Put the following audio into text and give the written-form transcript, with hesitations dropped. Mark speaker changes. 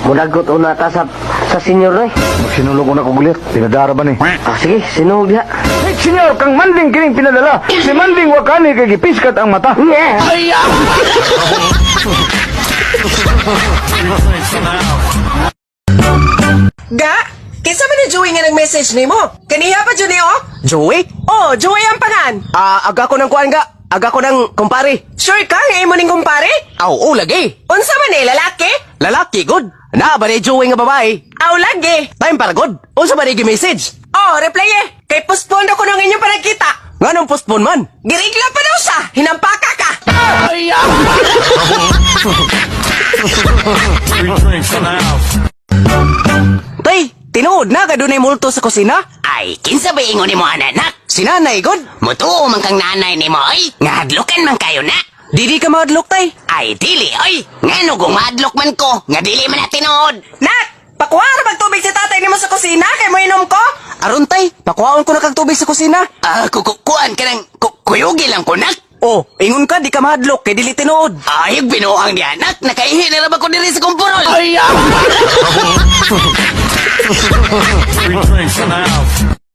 Speaker 1: Mudagot una ta sa senyor na
Speaker 2: Magsinulog ko na kugulit. Pinadara ba ni?
Speaker 1: Sige, sinuog diha.
Speaker 2: Hey, senyor, kang manding kining pinadala. Si manding wakani kay gipiskat ang mata.
Speaker 3: Ga? Kinsa man ni Joey nga nag-message nimo? Kaniya pa Joey oh? Joey? Oh, Joey ang pangan. Aga ko ng kuan ga. Aga ko ng kumpare. Sure ka nga imo ning kumpare? Aw, lagi. Unsa man ni lalaki? Lalaki good. Na ba ni Joey nga babae? Aw, lagi. Time para good. Unsa ba ni gi-message? Oh, reply eh. Kay postpone ako ng inyong panagkita. Nganong postpone man? Girigla pa daw siya. Hinampaka ka. Tay, tinuod na ka dunay multo sa kusina?
Speaker 4: Ay, kinsa ba ingon ni mo anak?
Speaker 3: Si nanay, god?
Speaker 4: Mutuo man kang nanay ni mo, ay. Nga man kayo na.
Speaker 3: Didi ka madlok, tay.
Speaker 4: Ay, dili, ay. Nga no, kung madlok man ko, nga dili man na tinuod.
Speaker 3: Nak! Pakuha magtubig si tatay nimo sa kusina kay mo inom ko? Aron, tay. Pakuhaon ko na kag tubig sa kusina.
Speaker 4: Kukuan ka ng kuyugi lang ko, nak.
Speaker 3: Oh, ingon ka, di ka madlok kay dili tinuod.
Speaker 4: Ay, binuang di anak. Nakaihi na lang ako diri sa kumpurol.
Speaker 5: Free drinks in the house.